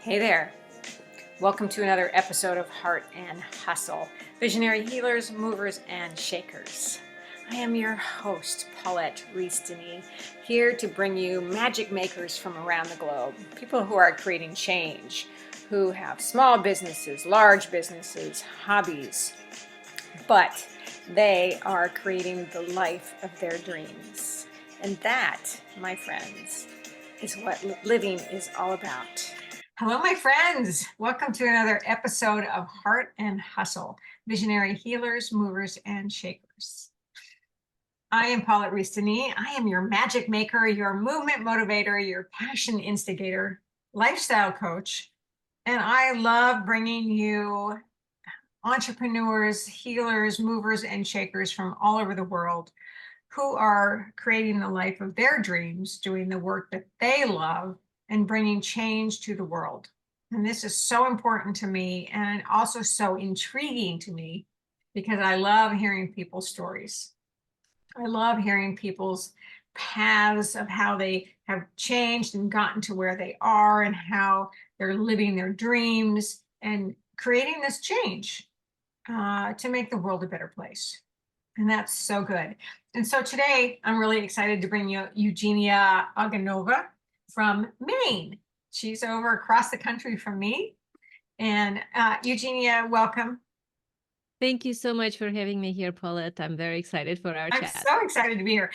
Hey there. Welcome to another episode of Heart and Hustle, Visionary Healers, Movers, and Shakers. I am your host, Paulette Rees-Denis, here to bring you magic makers from around the globe, people who are creating change, who have small businesses, large businesses, hobbies, but they are creating the life of their dreams. And that, my friends, is what living is all about. Hello, my friends. Welcome to another episode of Heart and Hustle, Visionary Healers, Movers, and Shakers. I am Paulette Rees-Denis. I am your magic maker, your movement motivator, your passion instigator, lifestyle coach, and I love bringing you entrepreneurs, healers, movers, and shakers from all over the world who are creating the life of their dreams, doing the work that they love, and bringing change to the world. And this is so important to me and also so intriguing to me because I love hearing people's stories. I love hearing people's paths of how they have changed and gotten to where they are and how they're living their dreams and creating this change to make the world a better place. And that's so good. And so today I'm really excited to bring you Eugenia Oganova from Maine. She's over across the country from me. And Eugenia, welcome. Thank you so much for having me here, Paulette. I'm very excited for our I'm chat. so excited to be here.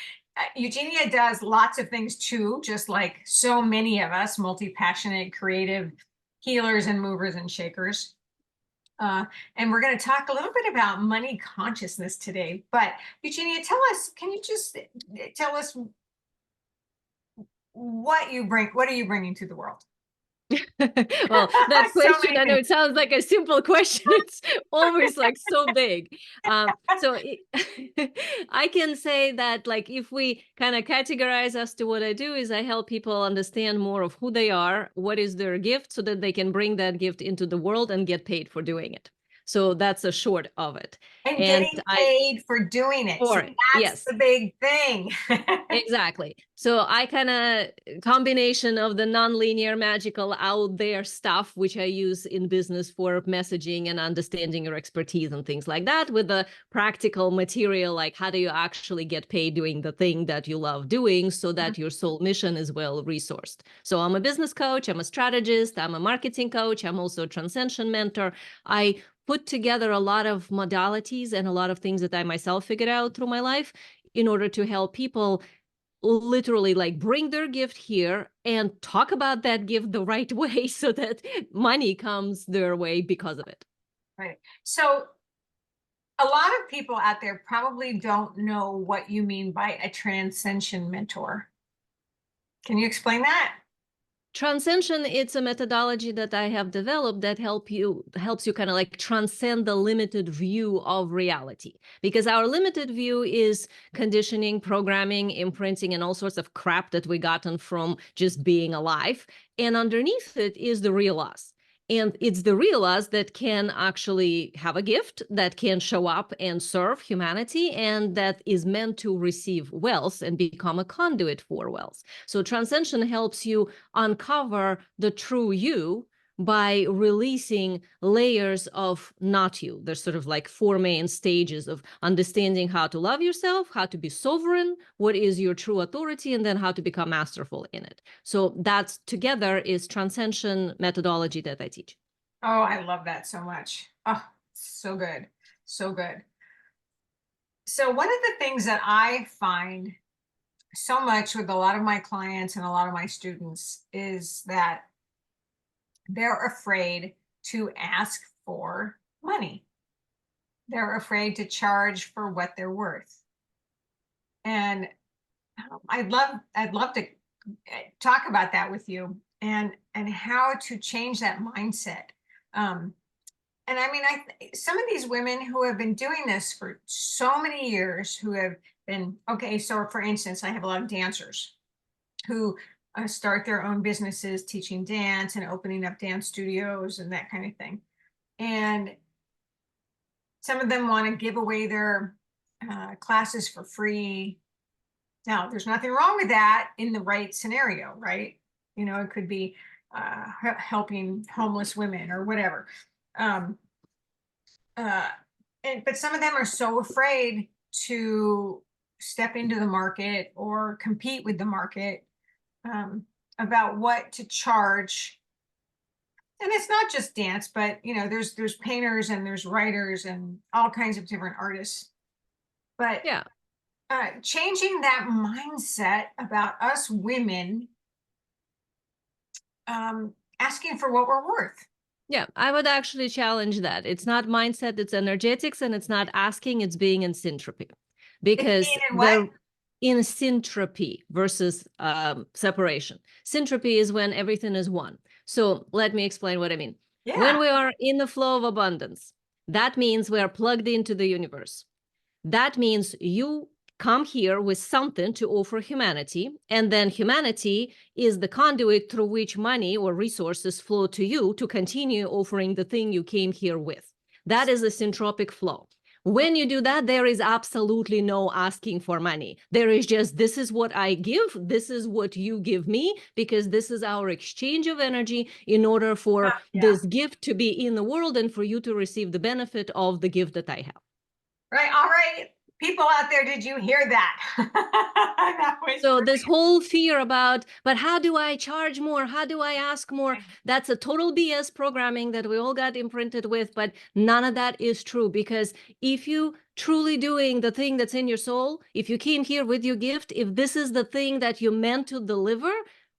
Eugenia does lots of things too, just like so many of us, multi-passionate, creative healers and movers and shakers. And we're going to talk a little bit about money consciousness today. But Eugenia, can you just tell us what are you bringing to the world? Well, that So question, many I know things. it sounds like a simple question. It's always like so big. I can say that like if we kind of categorize as to what I do is I help people understand more of who they are, what is their gift, so that they can bring that gift into the world and get paid for doing it. So that's a short of it. And And getting paid for doing it. for See, it, that's yes. the big thing. Exactly. So I kind of combination of the nonlinear magical out there stuff, which I use in business for messaging and understanding your expertise and things like that, with the practical material, like how do you actually get paid doing the thing that you love doing so that your soul mission is well resourced. So I'm a business coach, I'm a strategist, I'm a marketing coach, I'm also a Trancension mentor. I put together a lot of modalities and a lot of things that I myself figured out through my life in order to help people literally like bring their gift here and talk about that gift the right way so that money comes their way because of it. Right. So a lot of people out there probably don't know what you mean by a Trancension mentor. Can you explain that? Trancension, it's a methodology that I have developed that helps you kind of like transcend the limited view of reality, because our limited view is conditioning, programming, imprinting, and all sorts of crap that we gotten from just being alive, and underneath it is the real us. And it's the real us that can actually have a gift, that can show up and serve humanity, and that is meant to receive wealth and become a conduit for wealth. So Trancension helps you uncover the true you by releasing layers of not you. There's sort of like four main stages of understanding how to love yourself, how to be sovereign, what is your true authority, and then how to become masterful in it. So that's together is Trancension methodology that I teach. Oh, I love that so much. Oh, so good. So good. So one of the things that I find so much with a lot of my clients and a lot of my students is that they're afraid to ask for money. They're afraid to charge for what they're worth. And I'd love to talk about that with you and how to change that mindset. Um, and I mean, some of these women who have been doing this for so many years, who have been okay. So, for instance, I have a lot of dancers who start their own businesses teaching dance and opening up dance studios and that kind of thing. And some of them want to give away their classes for free. Now, there's nothing wrong with that in the right scenario, right? You know, it could be helping homeless women or whatever. Um, uh, but some of them are so afraid to step into the market or compete with the market, um, about what to charge. And it's not just dance, but there's painters and there's writers and all kinds of different artists. But Yeah. changing that mindset about us women, asking for what we're worth. Yeah, I would actually challenge that. It's not mindset, it's energetics, and it's not asking, it's being in syntropy. It's Because being in what? they're in syntropy versus separation. Syntropy is when everything is one. So let me explain what I mean. Yeah. When we are in the flow of abundance, that means we are plugged into the universe. That means you come here with something to offer humanity, and then humanity is the conduit through which money or resources flow to you to continue offering the thing you came here with. That is a syntropic flow. When you do that, there is absolutely no asking for money. There is just, this is what I give, this is what you give me, because this is our exchange of energy in order for Yeah. this gift to be in the world and for you to receive the benefit of the gift that I have. Right. All right. People out there, did you hear that? That was So this whole fear about, but how do I charge more? How do I ask more? That's a total BS programming that we all got imprinted with, but none of that is true, because if you truly doing the thing that's in your soul, if you came here with your gift, if this is the thing that you meant to deliver,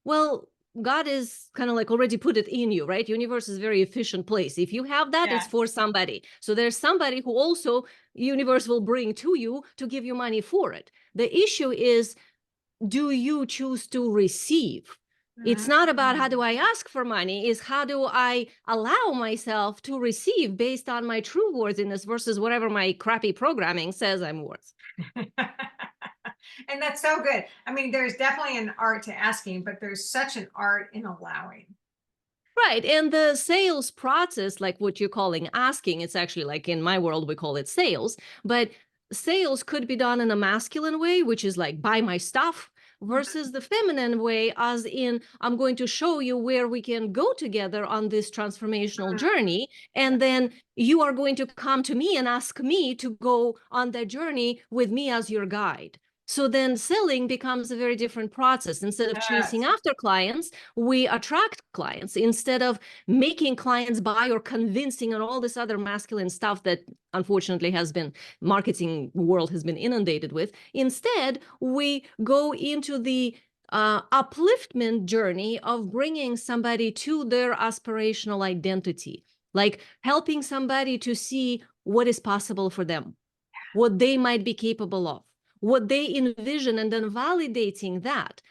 well, God is kind of like already put it in you, right? Universe is a very efficient place. If you have that, it's for somebody. So there's somebody who also universe will bring to you to give you money for it. The issue is, do you choose to receive? It's not about how do I ask for money, is how do I allow myself to receive based on my true worthiness versus whatever my crappy programming says I'm worth. And that's so good. I mean, there's definitely an art to asking, but there's such an art in allowing. Right. And the sales process, like what you're calling asking, it's actually like in my world, we call it sales, but sales could be done in a masculine way, which is like buy my stuff, versus the feminine way, as in I'm going to show you where we can go together on this transformational journey. And then you are going to come to me and ask me to go on that journey with me as your guide. So then selling becomes a very different process. Instead of chasing after clients, we attract clients instead of making clients buy or convincing and all this other masculine stuff that unfortunately has been marketing world has been inundated with. Instead, we go into the upliftment journey of bringing somebody to their aspirational identity, like helping somebody to see what is possible for them, what they might be capable of, what they envision, and then validating that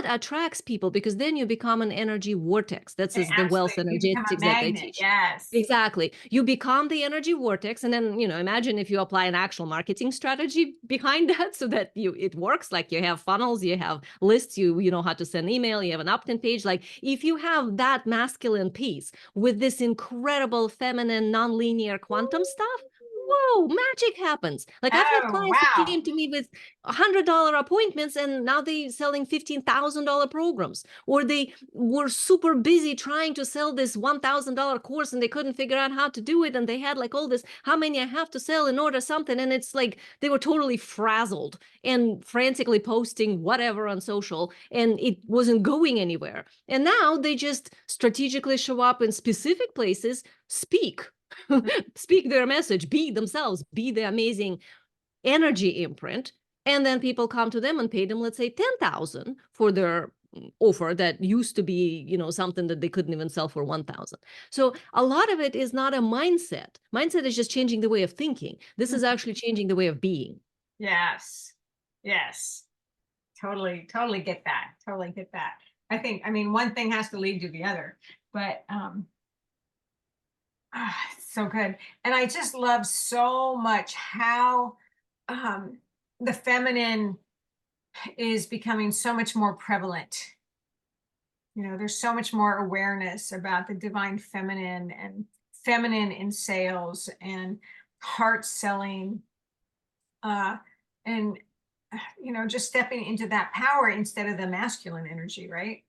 attracts people, because then you become an energy vortex. That's the wealth Absolutely. You become a energetics that I magnet. teach. Yes. Exactly. You become the energy vortex, and then, imagine if you apply an actual marketing strategy behind that so that it works. Like you have funnels, you have lists, you know how to send email, you have an opt-in page. Like if you have that masculine piece with this incredible feminine non-linear quantum stuff, whoa, magic happens. Like I've had Oh, clients who wow. came to me with $100 appointments, and now they're selling $15,000 programs, or they were super busy trying to sell this $1,000 course and they couldn't figure out how to do it. And they had like all this, how many I have to sell in order something. And it's like they were totally frazzled and frantically posting whatever on social, and it wasn't going anywhere. And now they just strategically show up in specific places, speak speak their message, be themselves, be the amazing energy imprint, and then people come to them and pay them, let's say 10,000 for their offer that used to be, something that they couldn't even sell for 1,000. So a lot of it is not a mindset is just changing the way of thinking. This is actually changing the way of being. Yes. Yes. Totally, totally get that. Totally get that. I mean, one thing has to lead to the other, but so good. And I just love so much how um, the feminine is becoming so much more prevalent. There's so much more awareness about the divine feminine and feminine in sales and heart selling, and just stepping into that power instead of the masculine energy, right?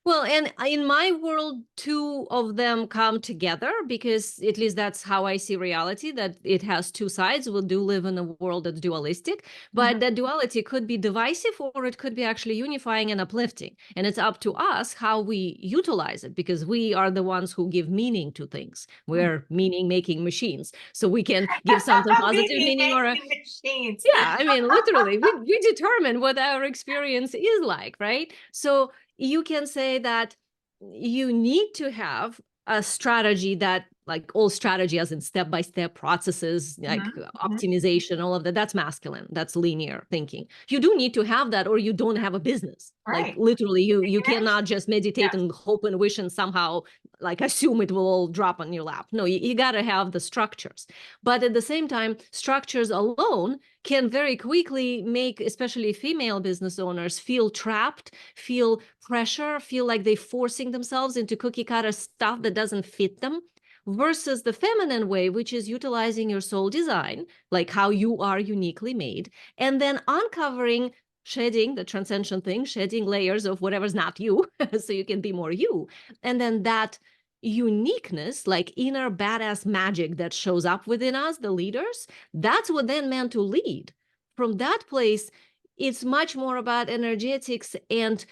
Well, and in my world, two of them come together because at least that's how I see reality, that it has two sides. We do live in a world that's dualistic, but that duality could be divisive or it could be actually unifying and uplifting. And it's up to us how we utilize it because we are the ones who give meaning to things. We're meaning making machines. So we can give something positive Maybe meaning or a making machines. yeah, I mean, literally, we determine what our experience is like, right? So you can say that you need to have a strategy that, like all strategy as in step-by-step processes, like optimization, all of that, that's masculine, that's linear thinking. You do need to have that or you don't have a business. Like Right. literally, you cannot just meditate Yes. and hope and wish and somehow like assume it will all drop on your lap. No, you got to have the structures. But at the same time, structures alone can very quickly make especially female business owners feel trapped, feel pressure, feel like they're forcing themselves into cookie cutter stuff that doesn't fit them, versus the feminine way, which is utilizing your soul design, like how you are uniquely made, and then uncovering, shedding the transcension thing, shedding layers of whatever's not you so you can be more you. And then that uniqueness, like inner badass magic that shows up within us, the leaders, that's what then meant to lead. From that place, it's much more about energetics and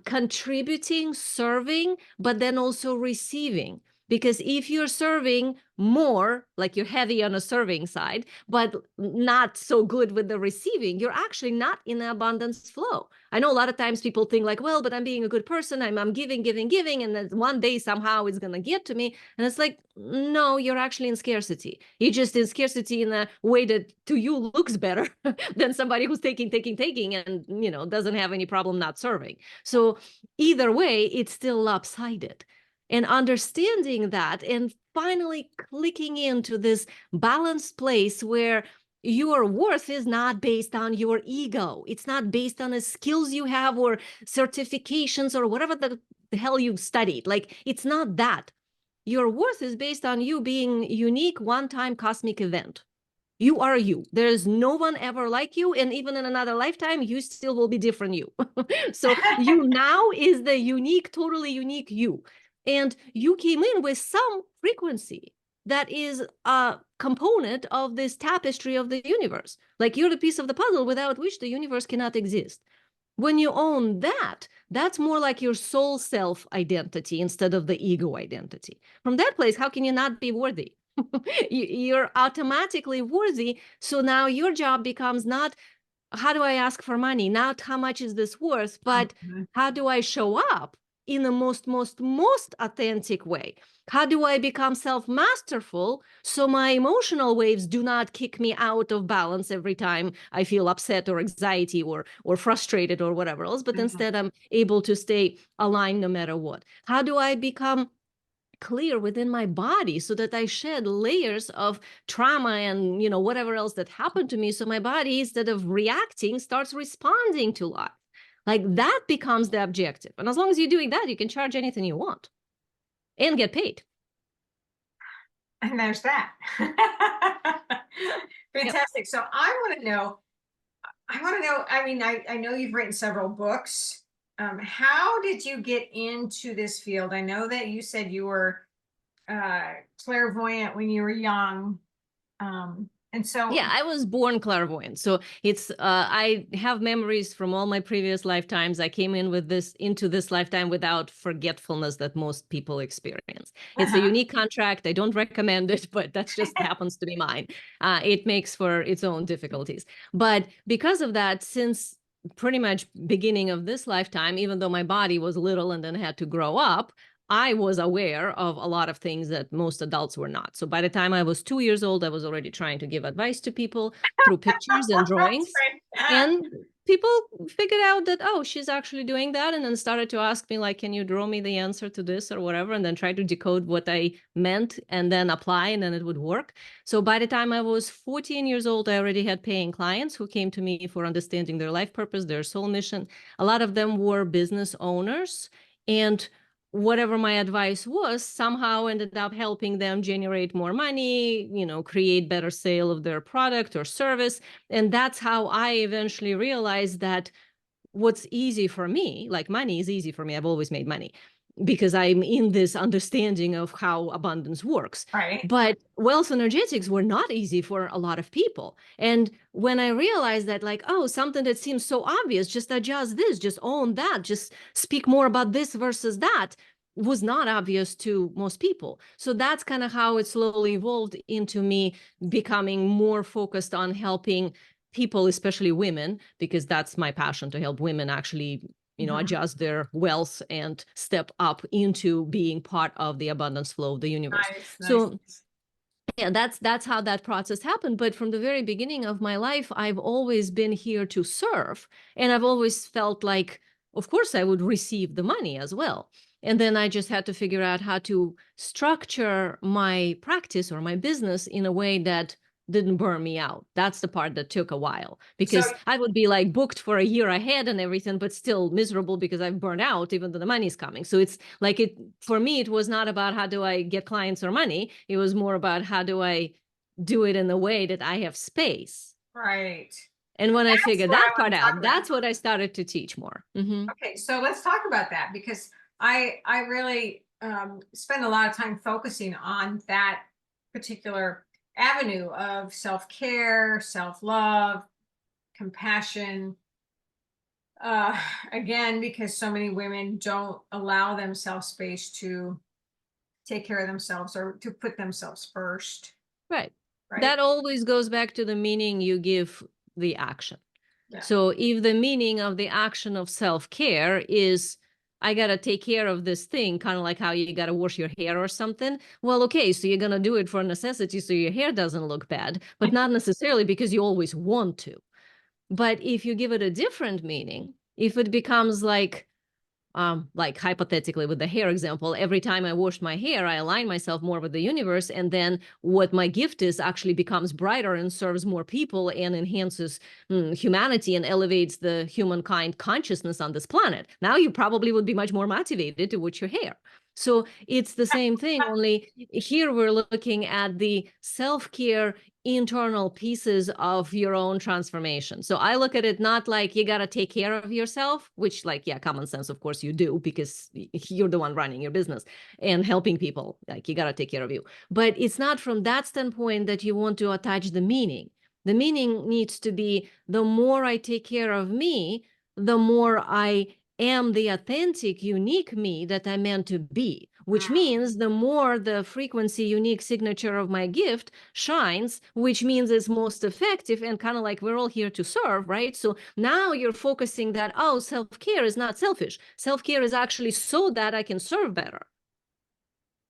contributing, serving, but then also receiving. Because if you're serving more, like you're heavy on a serving side, but not so good with the receiving, you're actually not in the abundance flow. I know a lot of times people think like, well, but I'm being a good person. I'm giving, giving, giving. And then one day somehow it's going to get to me. And it's like, no, you're actually in scarcity. You're just in scarcity in a way that to you looks better than somebody who's taking, taking, taking and, doesn't have any problem not serving. So either way, it's still lopsided. And understanding that and finally clicking into this balanced place where your worth is not based on your ego. It's not based on the skills you have or certifications or whatever the hell you studied. Like, it's not that. Your worth is based on you being unique, one-time cosmic event. You are you. There is no one ever like you. And even in another lifetime, you still will be different you. So you now is the unique, totally unique you. And you came in with some frequency that is a component of this tapestry of the universe. Like you're the piece of the puzzle without which the universe cannot exist. When you own that, that's more like your soul self identity instead of the ego identity. From that place, how can you not be worthy? You're automatically worthy. So now your job becomes not how do I ask for money, not how much is this worth, but how do I show up in the most authentic way? How do I become self-masterful so my emotional waves do not kick me out of balance every time I feel upset or anxiety or frustrated or whatever else, but instead I'm able to stay aligned no matter what? How do I become clear within my body so that I shed layers of trauma and whatever else that happened to me, so my body, instead of reacting, starts responding to life? Like that becomes the objective. And as long as you're doing that, you can charge anything you want and get paid. And there's that. Yep. Fantastic. So I want to know, I mean, I know you've written several books. How did you get into this field? I know that you said you were clairvoyant when you were young. And so, Yeah, I was born clairvoyant. So it's I have memories from all my previous lifetimes. I came in with this into this lifetime without forgetfulness that most people experience. It's a unique contract. I don't recommend it, but that's just happens to be mine. It makes for its own difficulties. But because of that, since pretty much beginning of this lifetime, even though my body was little and then had to grow up, I was aware of a lot of things that most adults were not. So by the time I was 2 years old, I was already trying to give advice to people through pictures and that's drawings. right. And people figured out that, oh, she's actually doing that. And then started to ask me, like, can you draw me the answer to this or whatever? And then try to decode what I meant and then apply, and then it would work. So by the time I was 14 years old, I already had paying clients who came to me for understanding their life purpose, their soul mission. A lot of them were business owners. And whatever my advice was somehow ended up helping them generate more money, create better sale of their product or service. And that's how I eventually realized that what's easy for me, like money is easy for me. I've always made money because I'm in this understanding of how abundance works. Right. But wealth energetics were not easy for a lot of people. And when I realized that, like, oh, something that seems so obvious, just adjust this, just own that, just speak more about this versus that, was not obvious to most people. So that's kind of how it slowly evolved into me becoming more focused on helping people, especially women, because that's my passion, to help women actually, adjust their wealth and step up into being part of the abundance flow of the universe. Nice, nice. So yeah, that's how that process happened. But from the very beginning of my life, I've always been here to serve, and I've always felt like, of course, I would receive the money as well. And then I just had to figure out how to structure my practice or my business in a way that didn't burn me out. That's the part that took a while, So, because I would be like booked for a year ahead and everything, but still miserable because I've burned out even though the money's coming. So it's like, for me, it was not about how do I get clients or money. It was more about how do I do it in the way that I have space. right. And when I That's figured what I that want part to talk out, about. that's what I started to teach more. Okay, so let's talk about that, because I really spend a lot of time focusing on that particular avenue of self-care, self-love, compassion. Uh, Again, because so many women don't allow themselves space to take care of themselves or to put themselves first, Right. right? That always goes back to the meaning you give the action. Yeah. So if the meaning of the action of self-care is, I got to take care of this thing, kind of like how you got to wash your hair or something. Well, okay, so you're going to do it for necessity so your hair doesn't look bad, but not necessarily because you always want to. But if you give it a different meaning, if it becomes like hypothetically with the hair example, every time I wash my hair, I align myself more with the universe. And then what my gift is actually becomes brighter and serves more people and enhances humanity and elevates the humankind consciousness on this planet. Now you probably would be much more motivated to wash your hair. So it's the same thing, only here we're looking at the self-care internal pieces of your own transformation. So I look at it not like you got to take care of yourself, which, like, yeah, common sense, of course you do, because you're the one running your business and helping people. Like, you got to take care of you. But it's not from that standpoint that you want to attach the meaning. The meaning needs to be, the more I take care of me, the more I am the authentic, unique me that I'm meant to be, which means the more the frequency, unique signature of my gift shines, which means it's most effective, and kind of like we're all here to serve, right? So now you're focusing that, oh, self-care is not selfish. Self-care is actually so that I can serve better.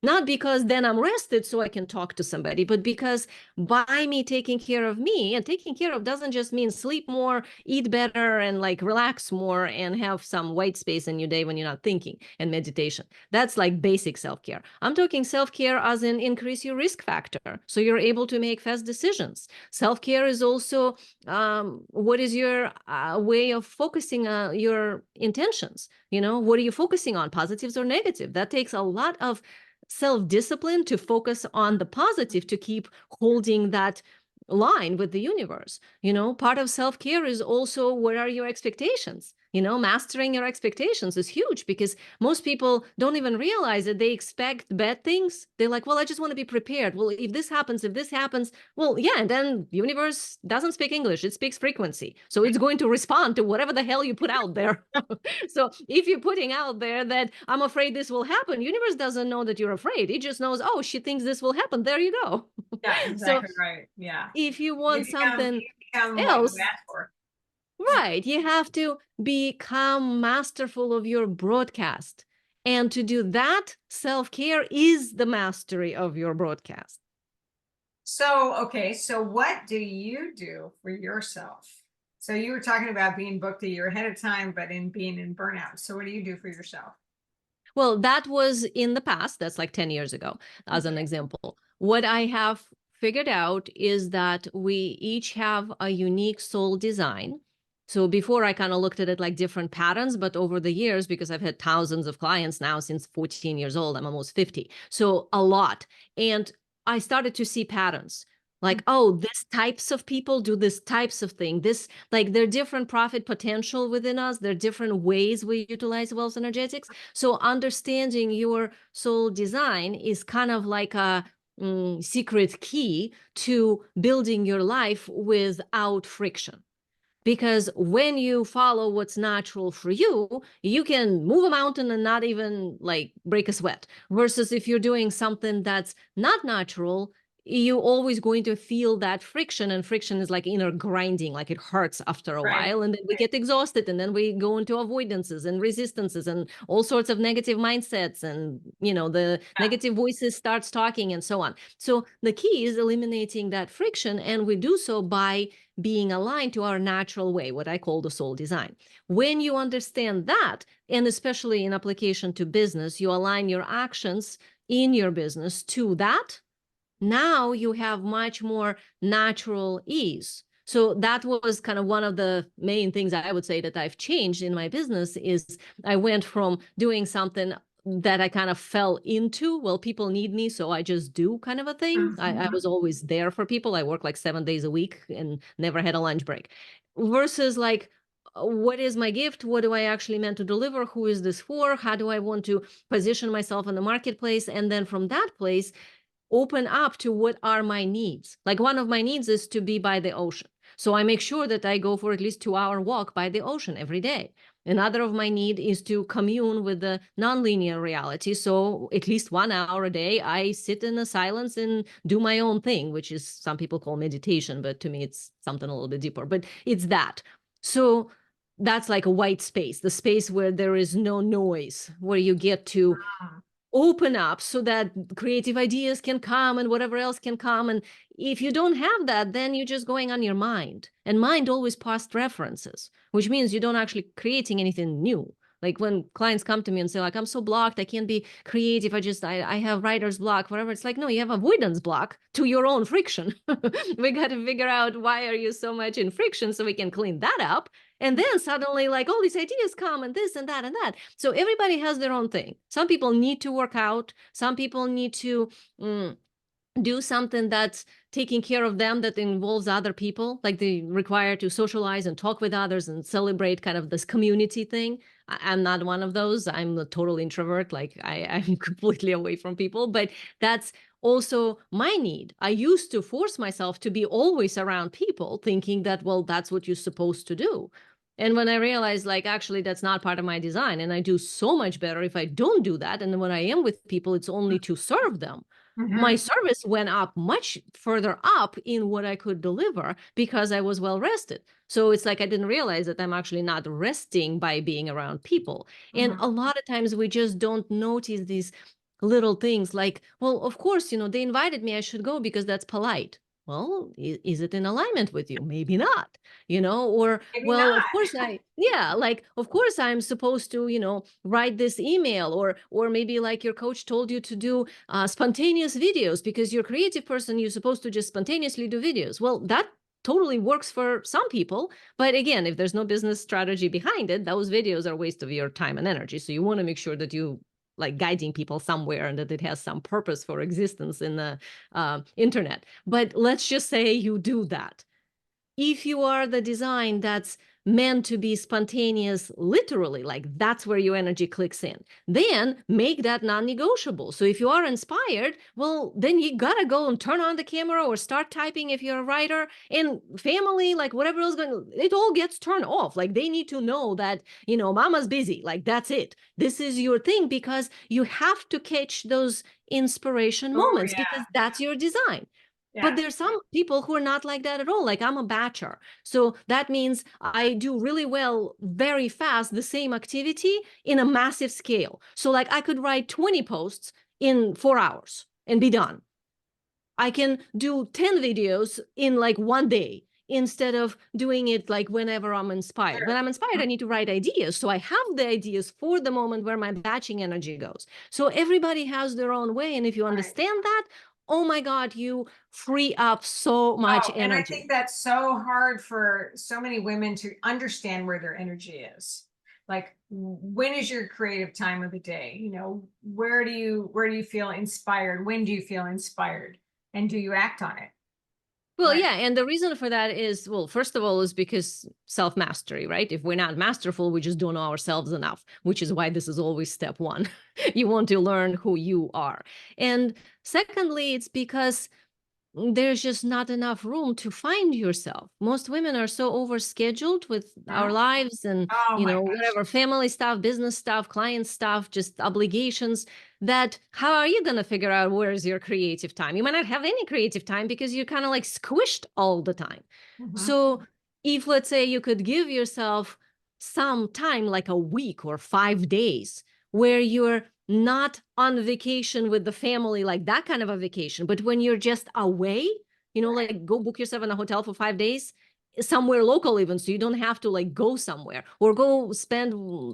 Not because then I'm rested so I can talk to somebody, but because by me taking care of me, and taking care of doesn't just mean sleep more, eat better, and like relax more and have some white space in your day when you're not thinking, and meditation. That's like basic self-care. I'm talking self-care as in increase your risk factor so you're able to make fast decisions. Self-care is also what is your way of focusing your intentions? What are you focusing on, positives or negative? That takes a lot of self-discipline to focus on the positive, to keep holding that line with the universe. Part of self-care is also, what are your expectations? Mastering your expectations is huge, because most people don't even realize that they expect bad things. They're like, well, I just want to be prepared. Well, if this happens, well, yeah, and then universe doesn't speak English, it speaks frequency. So it's going to respond to whatever the hell you put out there. So if you're putting out there that I'm afraid this will happen, universe doesn't know that you're afraid. It just knows, oh, she thinks this will happen. There you go. Yeah, So exactly right. Yeah. if you You want something become what you else, ask for. right, you have to become masterful of your broadcast. And to do that, self-care is the mastery of your broadcast. So, okay, so what do you do for yourself? So you were talking about being booked a year ahead of time, but in being in burnout. So what do you do for yourself? Well, that was in the past. That's like 10 years ago, as an Okay. example. What I have figured out is that we each have a unique soul design. So before, I kind of looked at it like different patterns, but over the years, because I've had thousands of clients now since 14 years old, I'm almost 50. So a lot. And I started to see patterns. Like, oh, these types of people do this types of thing. This, like, there are different profit potential within us. There are different ways we utilize wealth energetics. So understanding your soul design is kind of like a secret key to building your life without friction. Because when you follow what's natural for you, you can move a mountain and not even like break a sweat. Versus if you're doing something that's not natural, you're always going to feel that friction, and friction is like inner grinding, like it hurts after a Right. while, and then we get exhausted, and then we go into avoidances and resistances and all sorts of negative mindsets, and the Yeah. negative voices starts talking and so on. So the key is eliminating that friction, and we do so by being aligned to our natural way, what I call the soul design. When you understand that, and especially in application to business, you align your actions in your business to that, now you have much more natural ease. So that was kind of one of the main things I would say that I've changed in my business is I went from doing something that I kind of fell into. Well, people need me, so I just do kind of a thing. I was always there for people. I work like 7 days a week and never had a lunch break. Versus like, what is my gift? What do I actually meant to deliver? Who is this for? How do I want to position myself in the marketplace? And then from that place, open up to what are my needs. Like one of my needs is to be by the ocean. So I make sure that I go for at least 2 hour walk by the ocean every day. Another of my need is to commune with the nonlinear reality. So at least 1 hour a day, I sit in a silence and do my own thing, which is some people call meditation, but to me, it's something a little bit deeper, but it's that. So that's like a white space, the space where there is no noise, where you get to open up so that creative ideas can come and whatever else can come. And if you don't have that, then you're just going on your mind, and mind always past references, which means you don't actually creating anything new. Like when clients come to me and say like, I'm so blocked, I can't be creative, I have writer's block, whatever. It's like, no, you have avoidance block to your own friction. We got to figure out why are you so much in friction so we can clean that up. And then suddenly, like, all these ideas come and this and that and that. So everybody has their own thing. Some people need to work out. Some people need to do something that's taking care of them that involves other people, like they require to socialize and talk with others and celebrate kind of this community thing. I'm not one of those. I'm a total introvert. Like I'm completely away from people, but that's also my need. I used to force myself to be always around people, thinking that, well, that's what you're supposed to do. And when I realized, like, actually, that's not part of my design, and I do so much better if I don't do that. And then when I am with people, it's only to serve them. My service went up much further up in what I could deliver because I was well rested. So it's like I didn't realize that I'm actually not resting by being around people. And a lot of times we just don't notice these little things like, well, of course, they invited me, I should go because that's polite. Well, is it in alignment with you? Maybe not, or, Maybe well, not. of course yeah, like, of course I'm supposed to, write this email, or maybe like your coach told you to do spontaneous videos because you're a creative person, you're supposed to just spontaneously do videos. Well, that totally works for some people. But again, if there's no business strategy behind it, those videos are a waste of your time and energy. So you want to make sure that you like guiding people somewhere and that it has some purpose for existence in the internet. But let's just say you do that. If you are the design that's meant to be spontaneous, literally, like that's where your energy clicks in, then make that non-negotiable. So if you are inspired, well, then you gotta go and turn on the camera or start typing if you're a writer. And family, like whatever else going, it all gets turned off. Like they need to know that, mama's busy. Like that's it. This is your thing because you have to catch those inspiration Oh, moments yeah. because that's your design. But Yeah. there's some people who are not like that at all. Like I'm a batcher. So that means I do really well, very fast, the same activity in a massive scale. So like I could write 20 posts in 4 hours and be done. I can do 10 videos in like one day instead of doing it like whenever I'm inspired. When I'm inspired, I need to write ideas. So I have the ideas for the moment where my batching energy goes. So everybody has their own way. And if you Right. understand that, oh my God, you free up so much Oh, and I energy. think that's so hard for so many women to understand where their energy is. Like, when is your creative time of the day? Where do you feel inspired? When do you feel inspired? And do you act on it? Well, yeah, and the reason for that is, well, first of all, is because self-mastery, right? If we're not masterful, we just don't know ourselves enough, which is why this is always step one. You want to learn who you are. And secondly, it's because there's just not enough room to find yourself. Most women are so overscheduled with our lives and, Oh my gosh. whatever, family stuff, business stuff, client stuff, just obligations, that how are you going to figure out where's your creative time? You might not have any creative time because you're kind of like squished all the time. Mhm. So if, let's say, you could give yourself some time, like a week or 5 days, where you're not on vacation with the family, like that kind of a vacation, but when you're just away, like go book yourself in a hotel for 5 days, somewhere local even, so you don't have to like go somewhere, or go spend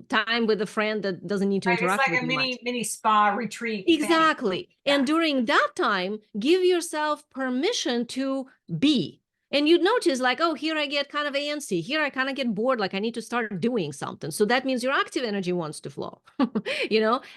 time with a friend that doesn't need to Right. It's interact like with a you much. mini spa retreat thing. Exactly. Yeah. And during that time, give yourself permission to be. And you'd notice, like, oh, here I get kind of antsy. Here I kind of get bored. Like, I need to start doing something. So that means your active energy wants to flow,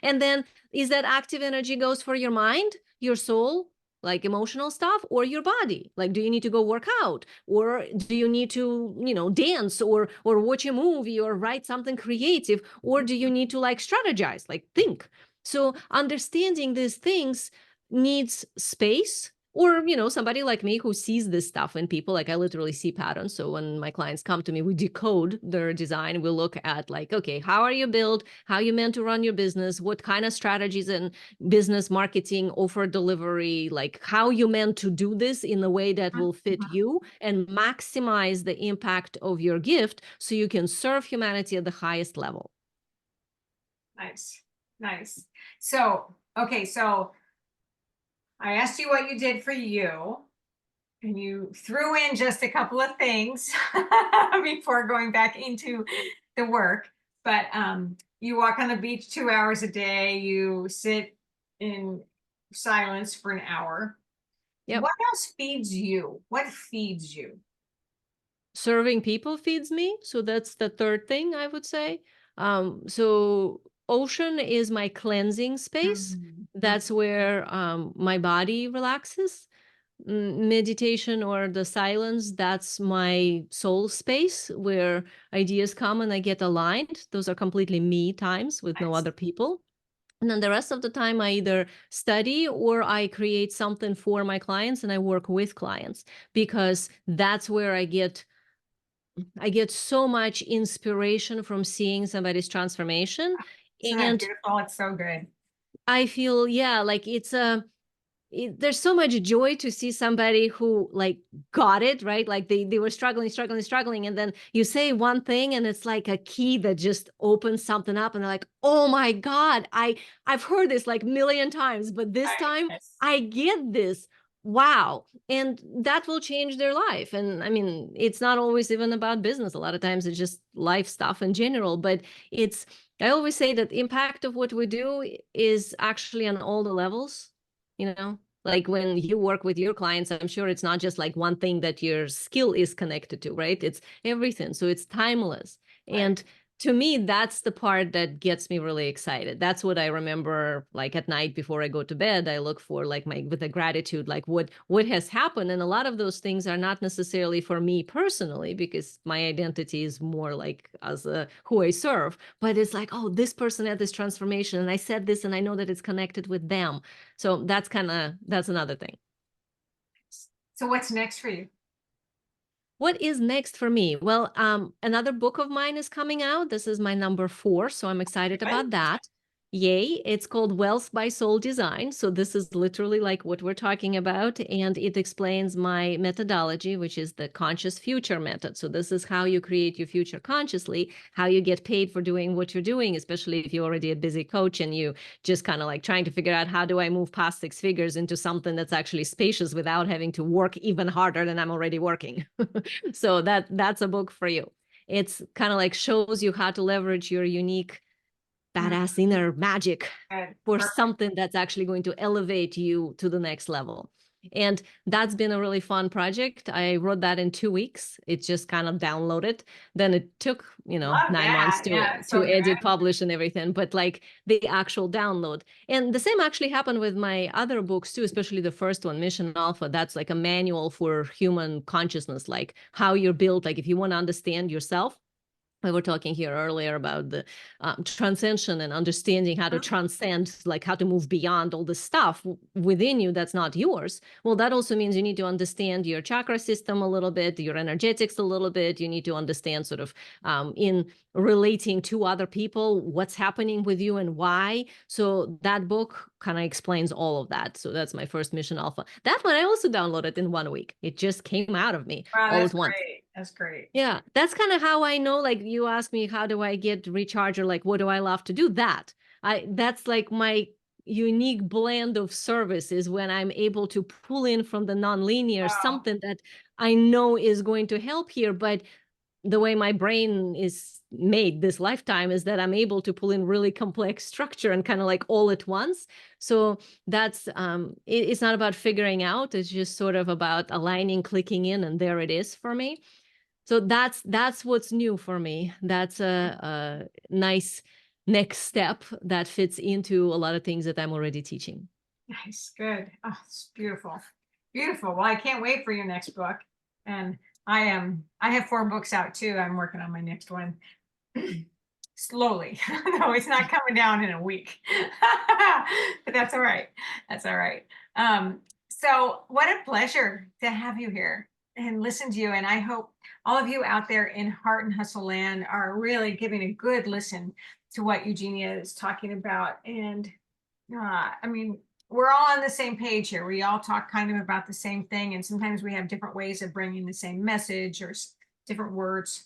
And then is that active energy goes for your mind, your soul, like emotional stuff, or your body? Like, do you need to go work out? Or do you need to, dance or watch a movie or write something creative? Or do you need to like strategize, like think? So understanding these things needs space, or somebody like me who sees this stuff in people. Like, I literally see patterns. So when my clients come to me, we decode their design. We look at like, okay, how are you built? How you meant to run your business? What kind of strategies in business marketing, offer delivery, like how you meant to do this in a way that will fit you and maximize the impact of your gift so you can serve humanity at the highest level. Nice. Nice. So, okay, so I asked you what you did for you, and you threw in just a couple of things before going back into the work. But you walk on the beach 2 hours a day, you sit in silence for an hour. Yep. What else feeds you? What feeds you? Serving people feeds me. So that's the third thing I would say. So ocean is my cleansing space. Mm-hmm. That's where my body relaxes. Meditation or the silence, that's my soul space where ideas come and I get aligned. Those are completely me times with no Nice. other people. And then the rest of the time, I either study or I create something for my clients and I work with clients, because that's where I get so much inspiration from seeing somebody's transformation. Isn't that And beautiful? It's so good. I feel, yeah, like there's so much joy to see somebody who like got it, right? Like they were struggling. And then you say one thing and it's like a key that just opens something up. And they're like, oh my God, I've heard this like a million times, but this time Yes. I get this. Wow. And that will change their life. And I mean, it's not always even about business. A lot of times it's just life stuff in general, but I always say that the impact of what we do is actually on all the levels, like when you work with your clients, I'm sure it's not just like one thing that your skill is connected to, right? It's everything. So it's timeless. Right. And to me, that's the part that gets me really excited. That's what I remember, like at night before I go to bed, I look for like with a gratitude, like what has happened. And a lot of those things are not necessarily for me personally, because my identity is more like as who I serve. But it's like, oh, this person had this transformation and I said this and I know that it's connected with them. So that's another thing. So what's next for you? What is next for me? Well, another book of mine is coming out. This is my number 4, so I'm excited Good. about that. Yay. It's called Wealth by Soul Design. So this is literally like what we're talking about. And it explains my methodology, which is the conscious future method. So this is how you create your future consciously, how you get paid for doing what you're doing, especially if you're already a busy coach and you just kind of like trying to figure out how do I move past 6 figures into something that's actually spacious without having to work even harder than I'm already working. So that's a book for you. It's kind of like shows you how to leverage your unique badass inner magic Good. for Perfect. something that's actually going to elevate you to the next level. And that's been a really fun project. I wrote that in 2 weeks. It just kind of downloaded. Then it took, Love 9 months that. to Yeah, it's so to good. edit, publish, and everything. But like the actual download. And the same actually happened with my other books too, especially the first one, Mission Alpha. That's like a manual for human consciousness, like how you're built. Like if you want to understand yourself, we were talking here earlier about the transcension and understanding how to transcend, like how to move beyond all the stuff within you that's not yours. Well, that also means you need to understand your chakra system a little bit, your energetics a little bit. You need to understand sort of in relating to other people, what's happening with you and why. So that book kind of explains all of that. So that's my first Mission Alpha. That one I also downloaded in 1 week. It just came out of me Wow, all that's at once. great. That's great. Yeah, that's kind of how I know. Like you ask me, how do I get recharge, or like what do I love to do? That's like my unique blend of services when I'm able to pull in from the nonlinear Wow. something that I know is going to help here. But the way my brain is made this lifetime is that I'm able to pull in really complex structure and kind of like all at once. So that's it's not about figuring out. It's just sort of about aligning, clicking in, and there it is for me. So that's what's new for me. That's a nice next step that fits into a lot of things that I'm already teaching. Nice. Good. Oh, it's beautiful. Beautiful. Well, I can't wait for your next book. And I have 4 books out too. I'm working on my next one. Slowly. No, it's not coming down in a week. But that's all right. That's all right. So what a pleasure to have you here and listen to you. And I hope all of you out there in Heart and Hustle Land are really giving a good listen to what Eugenia is talking about. And I mean, we're all on the same page here. We all talk kind of about the same thing, and sometimes we have different ways of bringing the same message or different words.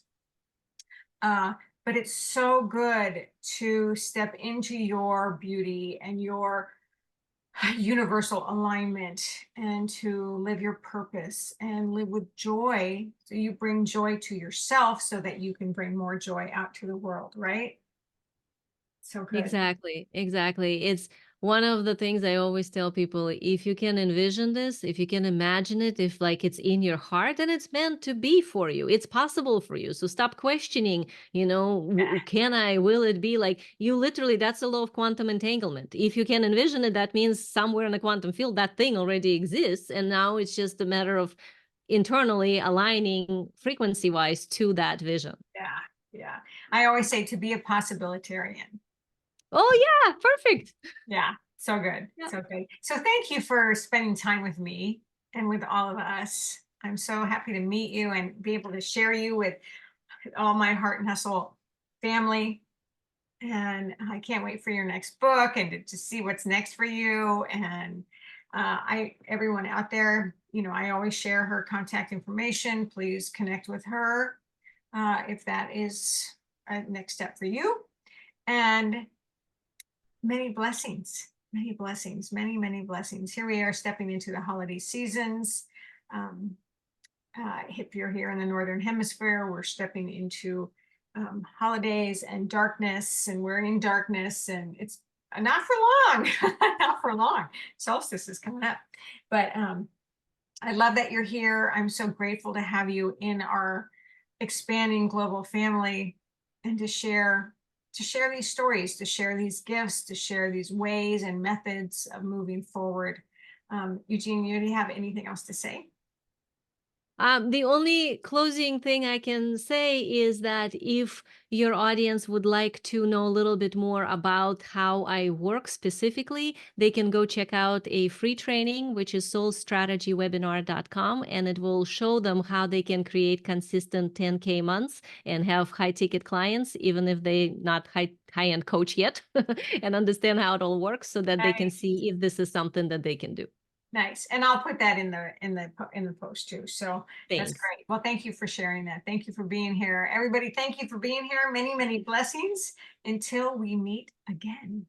But it's so good to step into your beauty and your universal alignment and to live your purpose and live with joy. So you bring joy to yourself so that you can bring more joy out to the world, right? So good. Exactly, exactly. It's one of the things I always tell people, if you can envision this, if you can imagine it, if like it's in your heart, then it's meant to be for you. It's possible for you. So stop questioning, can I, will it be? Like you literally, that's the law of quantum entanglement. If you can envision it, that means somewhere in the quantum field, that thing already exists. And now it's just a matter of internally aligning frequency wise to that vision. Yeah. Yeah. I always say to be a possibilitarian. Oh, yeah, perfect. Yeah, so good. Yeah. So good. So thank you for spending time with me and with all of us. I'm so happy to meet you and be able to share you with all my Heart and Hustle family. And I can't wait for your next book and to see what's next for you. And everyone out there, I always share her contact information. Please connect with her if that is a next step for you. And many blessings, many blessings, many, many blessings. Here we are stepping into the holiday seasons. If you're here in the Northern Hemisphere, we're stepping into holidays and darkness, and we're in darkness, and it's not for long, not for long. Solstice is coming up. But I love that you're here. I'm so grateful to have you in our expanding global family and to share these stories, to share these gifts, to share these ways and methods of moving forward. Eugenia, do you have anything else to say? The only closing thing I can say is that if your audience would like to know a little bit more about how I work specifically, they can go check out a free training, which is soulstrategywebinar.com, and it will show them how they can create consistent 10K months and have high ticket clients, even if they not high-end coach yet, and understand how it all works so that they can Nice. see if this is something that they can do. Nice. And I'll put that in the post too. So that's Thanks. great. Well, thank you for sharing that. Thank you for being here. Everybody, thank you for being here. Many, many blessings until we meet again.